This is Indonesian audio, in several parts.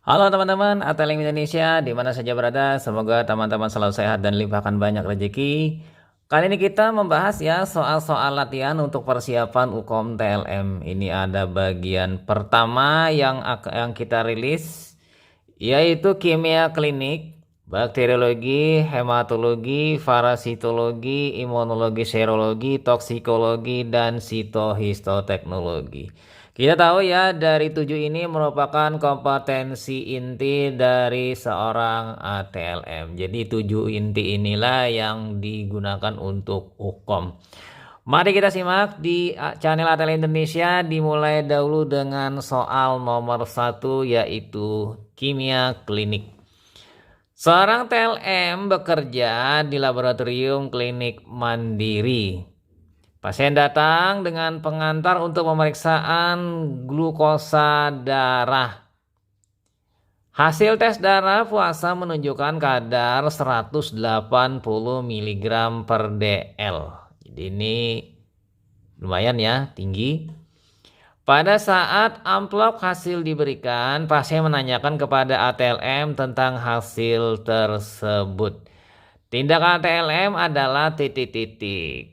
Halo teman-teman, ATLM Indonesia di mana saja berada, semoga teman-teman selalu sehat dan limpahkan banyak rezeki. Kali ini kita membahas ya soal-soal latihan untuk persiapan UKOM TLM. Ini ada bagian pertama yang kita rilis, yaitu kimia klinik, bakteriologi, hematologi, parasitologi, imunologi, serologi, toksikologi, dan sitohistoteknologi. Kita tahu ya dari 7 ini merupakan kompetensi inti dari seorang ATLM. Jadi 7 inti inilah yang digunakan untuk UKOM. Mari kita simak di channel ATLM Indonesia, dimulai dahulu dengan soal nomor 1, yaitu kimia klinik. Seorang TLM bekerja di laboratorium klinik mandiri. Pasien datang dengan pengantar untuk pemeriksaan glukosa darah. Hasil tes darah puasa menunjukkan kadar 180 mg per dl. Jadi ini lumayan ya, tinggi. Pada saat amplop hasil diberikan, pasien menanyakan kepada ATLM tentang hasil tersebut. Tindakan ATLM adalah titik-titik.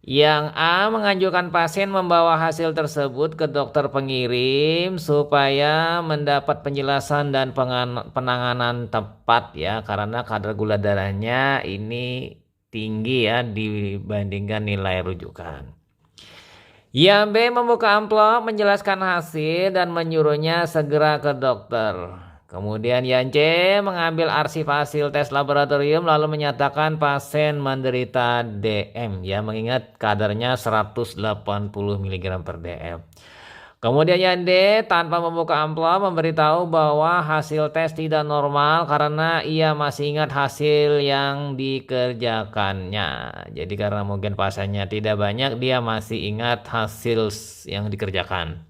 Yang A, menganjurkan pasien membawa hasil tersebut ke dokter pengirim supaya mendapat penjelasan dan penanganan tepat ya, karena kadar gula darahnya ini tinggi ya dibandingkan nilai rujukan. Yang B, membuka amplop, menjelaskan hasil dan menyuruhnya segera ke dokter. Kemudian yang C, mengambil arsip hasil tes laboratorium lalu menyatakan pasien menderita DM ya, mengingat kadarnya 180 mg per dl. Kemudian yang D, tanpa membuka amplop memberitahu bahwa hasil tes tidak normal karena ia masih ingat hasil yang dikerjakannya. Jadi karena mungkin pasiennya tidak banyak, dia masih ingat hasil yang dikerjakan.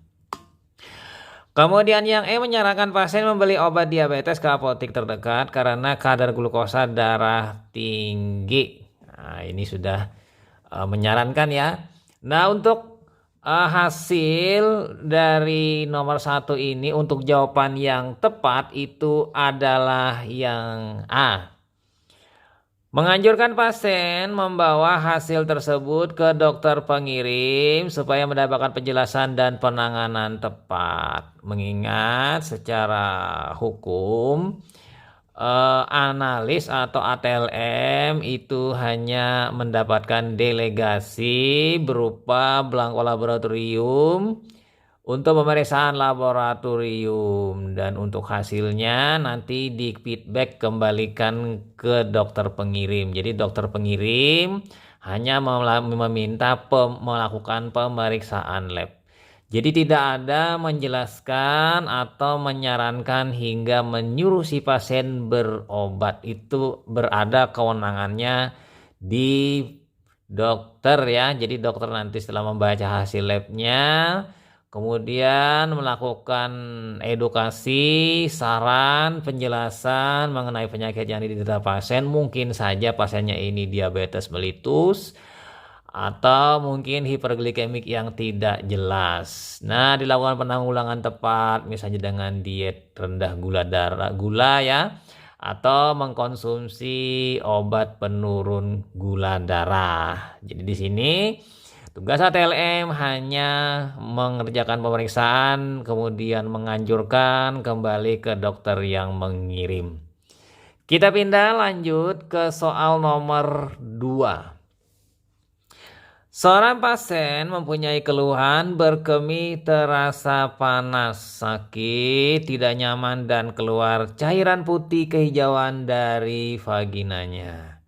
Kemudian yang E, menyarankan pasien membeli obat diabetes ke apotek terdekat karena kadar glukosa darah tinggi. Nah, ini sudah menyarankan ya. Nah, untuk hasil dari nomor 1 ini, untuk jawaban yang tepat itu adalah yang A. Menganjurkan pasien membawa hasil tersebut ke dokter pengirim supaya mendapatkan penjelasan dan penanganan tepat. Mengingat secara hukum, analis atau ATLM itu hanya mendapatkan delegasi berupa belangko laboratorium untuk pemeriksaan laboratorium, dan untuk hasilnya nanti di feedback kembalikan ke dokter pengirim. Jadi dokter pengirim hanya meminta melakukan pemeriksaan lab. Jadi tidak ada menjelaskan atau menyarankan hingga menyuruh si pasien berobat. Itu berada kewenangannya di dokter ya. Jadi dokter nanti setelah membaca hasil labnya, kemudian melakukan edukasi, saran, penjelasan mengenai penyakit yang diderita pasien. Mungkin saja pasiennya ini diabetes mellitus atau mungkin hiperglikemik yang tidak jelas. Nah, dilakukan penanggulangan tepat misalnya dengan diet rendah gula ya, atau mengkonsumsi obat penurun gula darah. Jadi di sini tugas ATLM hanya mengerjakan pemeriksaan, kemudian menganjurkan kembali ke dokter yang mengirim. Kita pindah lanjut ke soal nomor 2. Seorang pasien mempunyai keluhan berkemih, terasa panas, sakit, tidak nyaman, dan keluar cairan putih kehijauan dari vaginanya.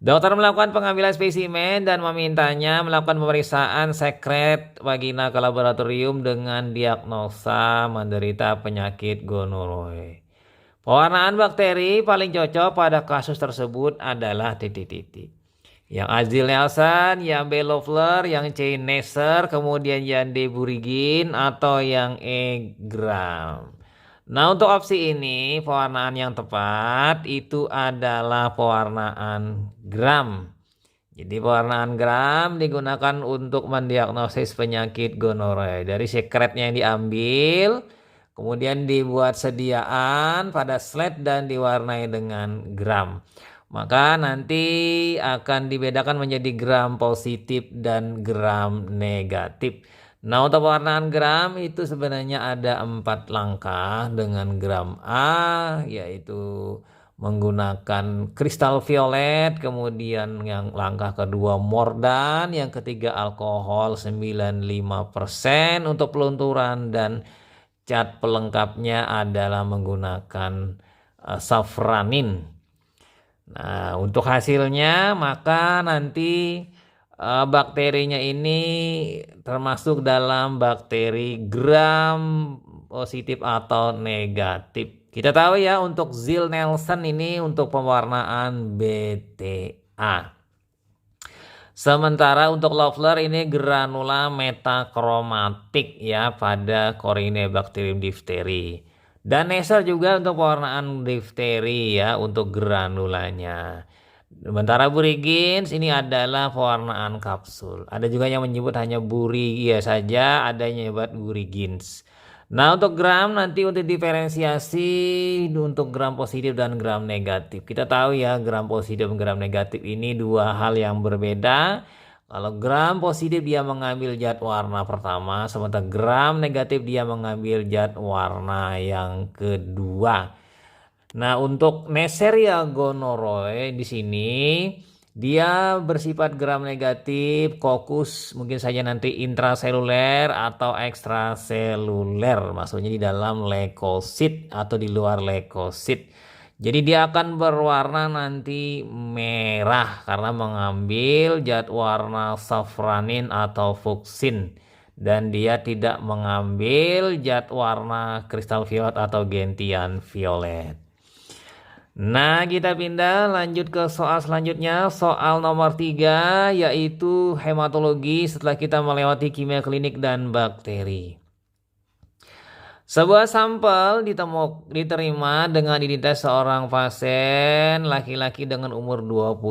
Dokter melakukan pengambilan spesimen dan memintanya melakukan pemeriksaan sekret vagina ke laboratorium dengan diagnosa menderita penyakit gonorrhea. Pewarnaan bakteri paling cocok pada kasus tersebut adalah titik-titik. Yang Azil Nelson, yang B Loeffler, yang C Neisser, kemudian yang D Burigin, atau yang E Gram. Nah, untuk opsi ini pewarnaan yang tepat itu adalah pewarnaan Gram. Jadi pewarnaan Gram digunakan untuk mendiagnosis penyakit gonorrhea. Dari sekretnya yang diambil, Kemudian dibuat sediaan pada slide dan diwarnai dengan gram. Maka nanti akan dibedakan menjadi gram positif dan gram negatif. Nah, untuk pewarnaan gram itu sebenarnya ada 4 langkah dengan gram A, yaitu menggunakan kristal violet, kemudian yang langkah kedua mordan, yang ketiga alkohol 95% untuk pelunturan, dan cat pelengkapnya adalah menggunakan safranin. Nah, untuk hasilnya maka nanti bakterinya ini termasuk dalam bakteri gram positif atau negatif. Kita tahu ya, untuk Ziehl-Neelsen ini untuk pewarnaan BTA. Sementara untuk Loeffler ini granula metakromatik ya pada Corynebacterium diphtheri. Dan Neisser juga untuk pewarnaan difteri ya untuk granulanya. Sementara Burigens ini adalah pewarnaan kapsul. Ada juga yang menyebut hanya Burigia saja, ada yang menyebut Burigens. Nah, untuk gram nanti untuk diferensiasi untuk gram positif dan gram negatif. Kita tahu ya, gram positif dan gram negatif ini dua hal yang berbeda. Kalau gram positif dia mengambil zat warna pertama, sementara gram negatif dia mengambil zat warna yang kedua. Nah, untuk Neisseria gonorrhoeae di sini dia bersifat gram negatif, kokus mungkin saja nanti intraseluler atau ekstraseluler, maksudnya di dalam leukosit atau di luar leukosit. Jadi dia akan berwarna nanti merah karena mengambil zat warna safranin atau fuksin, dan dia tidak mengambil zat warna kristal violet atau gentian violet. Nah, kita pindah lanjut ke soal selanjutnya, soal nomor 3, yaitu hematologi setelah kita melewati kimia klinik dan bakteri. Sebuah sampel diterima dengan identitas seorang pasien laki-laki dengan umur 25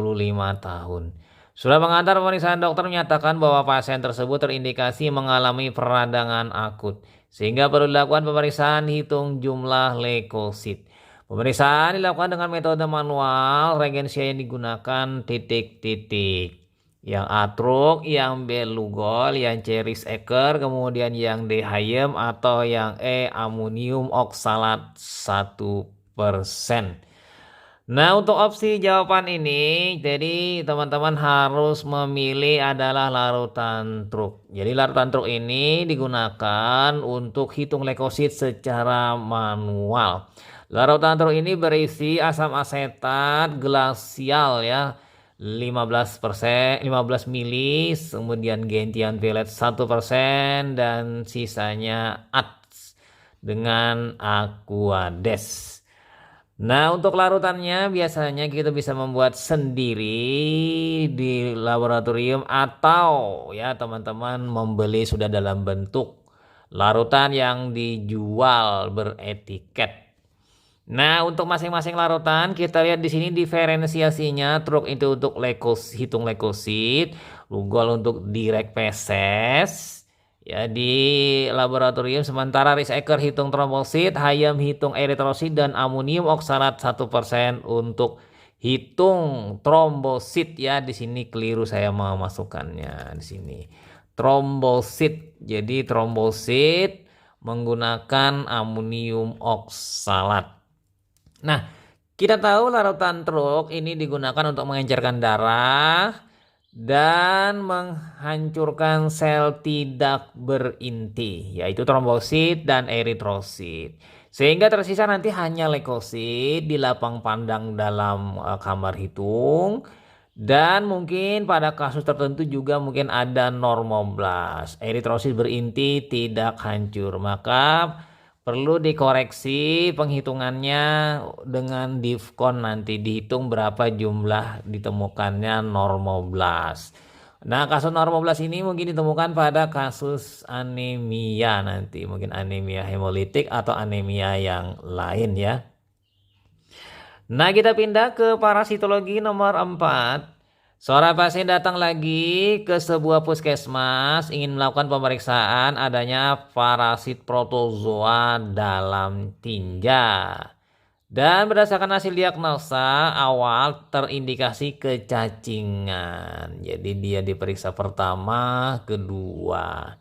tahun. Surat pengantar pemeriksaan dokter menyatakan bahwa pasien tersebut terindikasi mengalami peradangan akut, sehingga perlu dilakukan pemeriksaan hitung jumlah leukosit. Pemeriksaan dilakukan dengan metode manual, regensia yang digunakan titik-titik. Yang Atruk, yang B Lugol, yang C Risecker, kemudian yang D Hayem, atau yang E amonium oksalat 1%. Nah, untuk opsi jawaban ini, jadi teman-teman harus memilih adalah larutan truk. Jadi larutan truk ini digunakan untuk hitung leukosit secara manual. Larutan truk ini berisi asam asetat glasial ya 15%, 15 mili, kemudian gentian violet 1%, dan sisanya ATS dengan Aquades. Nah, untuk larutannya biasanya kita bisa membuat sendiri di laboratorium atau ya teman-teman membeli sudah dalam bentuk larutan yang dijual beretiket. Nah, untuk masing-masing larutan kita lihat di sini diferensiasinya. Truk itu untuk hitung leukosit, Lugol untuk direct peses ya di laboratorium, sementara Risecker hitung trombosit, Hayem hitung eritrosit, dan amonium oksalat 1% untuk hitung trombosit ya. Di sini keliru saya memasukkannya di sini. Trombosit. Jadi trombosit menggunakan amonium oksalat. Nah, kita tahu larutan truk ini digunakan untuk mengencerkan darah dan menghancurkan sel tidak berinti, yaitu trombosit dan eritrosit. Sehingga tersisa nanti hanya leukosit di lapang pandang dalam kamar hitung. Dan mungkin pada kasus tertentu juga mungkin ada normoblast. Eritrosit berinti tidak hancur, maka perlu dikoreksi penghitungannya dengan DIFCON, nanti dihitung berapa jumlah ditemukannya normoblast. Nah, kasus normoblast ini mungkin ditemukan pada kasus anemia nanti, mungkin anemia hemolitik atau anemia yang lain ya. Nah, kita pindah ke parasitologi nomor 4. Seorang pasien datang lagi ke sebuah puskesmas ingin melakukan pemeriksaan adanya parasit protozoa dalam tinja. Dan berdasarkan hasil diagnosa awal terindikasi kecacingan. Jadi dia diperiksa pertama, kedua.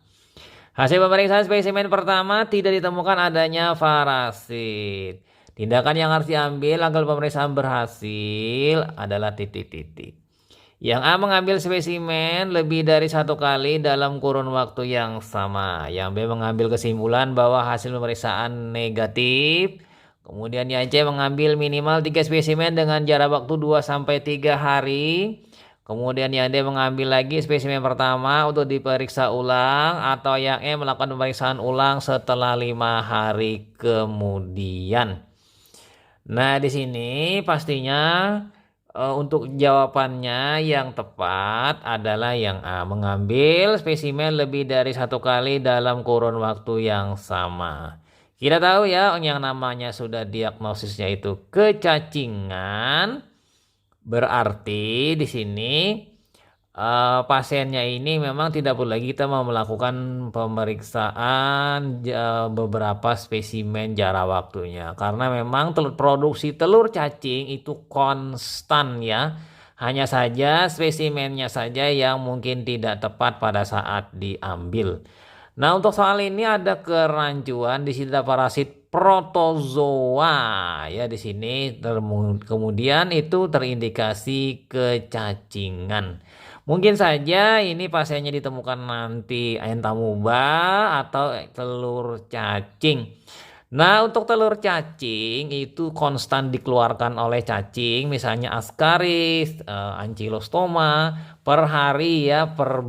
Hasil pemeriksaan spesimen pertama tidak ditemukan adanya parasit. Tindakan yang harus diambil agar pemeriksaan berhasil adalah titik-titik. Yang A mengambil spesimen lebih dari 1 kali dalam kurun waktu yang sama. Yang B mengambil kesimpulan bahwa hasil pemeriksaan negatif. Kemudian yang C mengambil minimal 3 spesimen dengan jarak waktu 2-3 hari. Kemudian yang D mengambil lagi spesimen pertama untuk diperiksa ulang. Atau yang E melakukan pemeriksaan ulang setelah 5 hari kemudian. Nah di sini pastinya untuk jawabannya yang tepat adalah yang A, mengambil spesimen lebih dari 1 kali dalam kurun waktu yang sama. Kita tahu ya yang namanya sudah diagnosisnya itu kecacingan, berarti di sini pasiennya ini memang tidak perlu lagi kita mau melakukan pemeriksaan beberapa spesimen jarak waktunya, karena memang produksi telur cacing itu konstan ya, hanya saja spesimennya saja yang mungkin tidak tepat pada saat diambil. Nah untuk soal ini ada kerancuan, di sini ada parasit protozoa ya, di sini kemudian itu terindikasi kecacingan. Mungkin saja ini pasiennya ditemukan nanti entamuba atau telur cacing. Nah untuk telur cacing itu konstan dikeluarkan oleh cacing, misalnya Ascaris, Ankylostoma per hari ya, per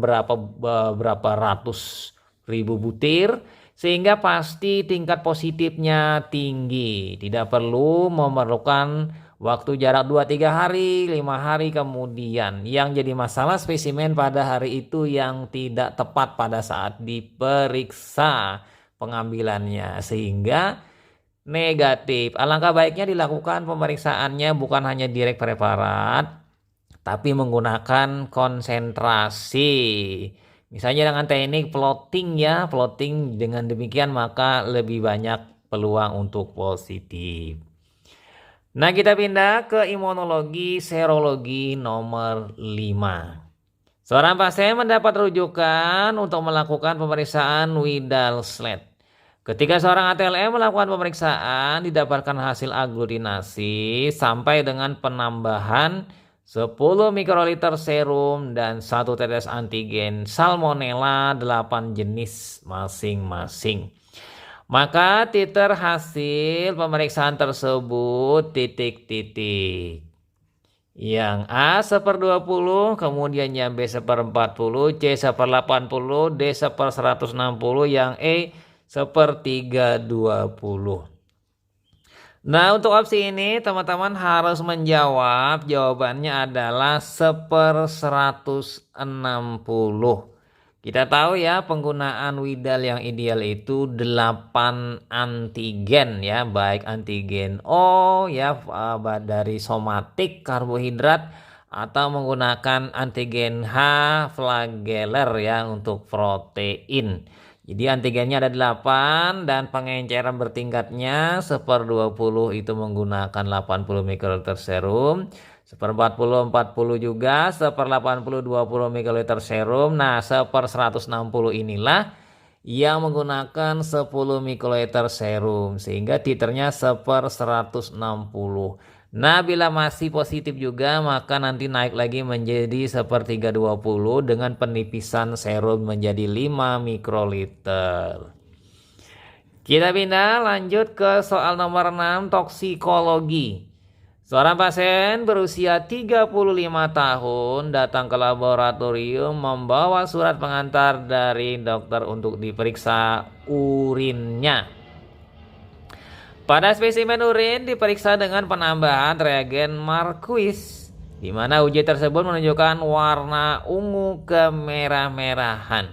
berapa ratus ribu butir, sehingga pasti tingkat positifnya tinggi. Tidak perlu memerlukan waktu jarak 2-3 hari, 5 hari kemudian. Yang jadi masalah spesimen pada hari itu yang tidak tepat pada saat diperiksa pengambilannya, sehingga negatif. Alangkah baiknya dilakukan pemeriksaannya bukan hanya direct preparat, tapi menggunakan konsentrasi. Misalnya dengan teknik plotting ya, plotting, dengan demikian maka lebih banyak peluang untuk positif. Nah kita pindah ke imunologi serologi nomor 5. Seorang pasien mendapat rujukan untuk melakukan pemeriksaan Widal-Slide. Ketika seorang ATLM melakukan pemeriksaan, didapatkan hasil aglutinasi sampai dengan penambahan 10 mikroliter serum dan 1 tetes antigen Salmonella 8 jenis masing-masing. Maka titer hasil pemeriksaan tersebut titik-titik. Yang A 1/20, kemudian yang B 1/40, C 1/80, D 1/160, yang E 1/320. Nah untuk opsi ini teman-teman harus menjawab, jawabannya adalah 1/160. Kita tahu ya penggunaan Widal yang ideal itu 8 antigen ya, baik antigen O ya dari somatik karbohidrat, atau menggunakan antigen H flageller ya untuk protein. Jadi antigennya ada 8 dan pengenceran bertingkatnya 1/20 itu menggunakan 80 mikroliter serum. 1/40 40 juga, 1/80 20 mikroliter serum. Nah 1/160 inilah yang menggunakan 10 mikroliter serum, sehingga titernya 1/160. Nah bila masih positif juga maka nanti naik lagi menjadi 1/320 dengan penipisan serum menjadi 5 mikroliter. Kita pindah lanjut ke soal nomor 6, toksikologi. Seorang pasien berusia 35 tahun datang ke laboratorium membawa surat pengantar dari dokter untuk diperiksa urinnya. Pada spesimen urin diperiksa dengan penambahan reagen Marquis, di mana uji tersebut menunjukkan warna ungu kemerah-merahan.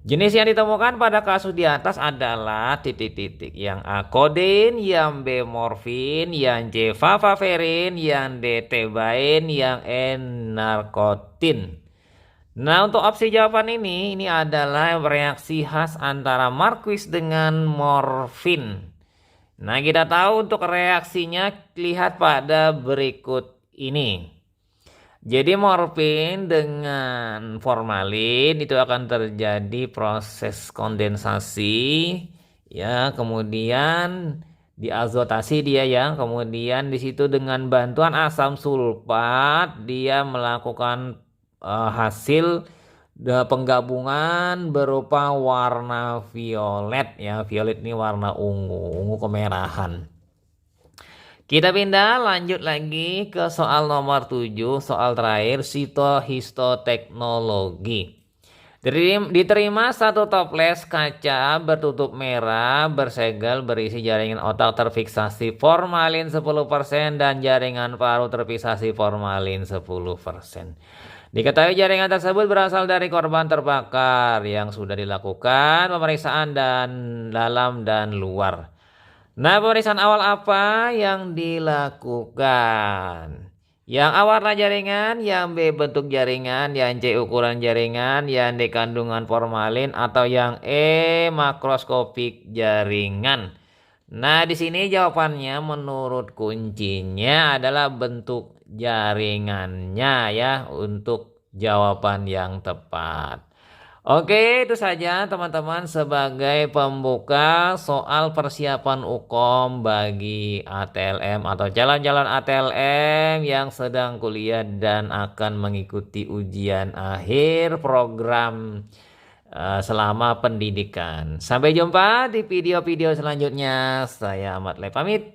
Jenis yang ditemukan pada kasus di atas adalah titik-titik. Yang A kodein, yang B morfin, yang C favipiravir, yang D tebain, yang E narkotin. Nah, untuk opsi jawaban ini adalah reaksi khas antara marquis dengan morfin. Nah, kita tahu untuk reaksinya lihat pada berikut ini. Jadi morfin dengan formalin itu akan terjadi proses kondensasi ya, kemudian diazotasi dia ya, kemudian di situ dengan bantuan asam sulfat dia melakukan hasil penggabungan berupa warna violet ya, violet ini warna ungu kemerahan. Kita pindah lanjut lagi ke soal nomor 7, soal terakhir sitohistoteknologi. Diterima satu toples kaca bertutup merah bersegel berisi jaringan otak terfiksasi formalin 10% dan jaringan paru terfiksasi formalin 10%. Diketahui jaringan tersebut berasal dari korban terbakar yang sudah dilakukan pemeriksaan dalam dan luar. Nah, pemeriksaan awal apa yang dilakukan? Yang A warna jaringan, yang B bentuk jaringan, yang C ukuran jaringan, yang D kandungan formalin, atau yang E makroskopik jaringan. Nah, di sini jawabannya menurut kuncinya adalah bentuk jaringannya ya untuk jawaban yang tepat. Oke, itu saja teman-teman sebagai pembuka soal persiapan UKOM bagi ATLM atau calon-calon ATLM yang sedang kuliah dan akan mengikuti ujian akhir program selama pendidikan. Sampai jumpa di video-video selanjutnya. Saya Ahmad Le pamit.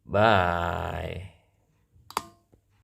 Bye.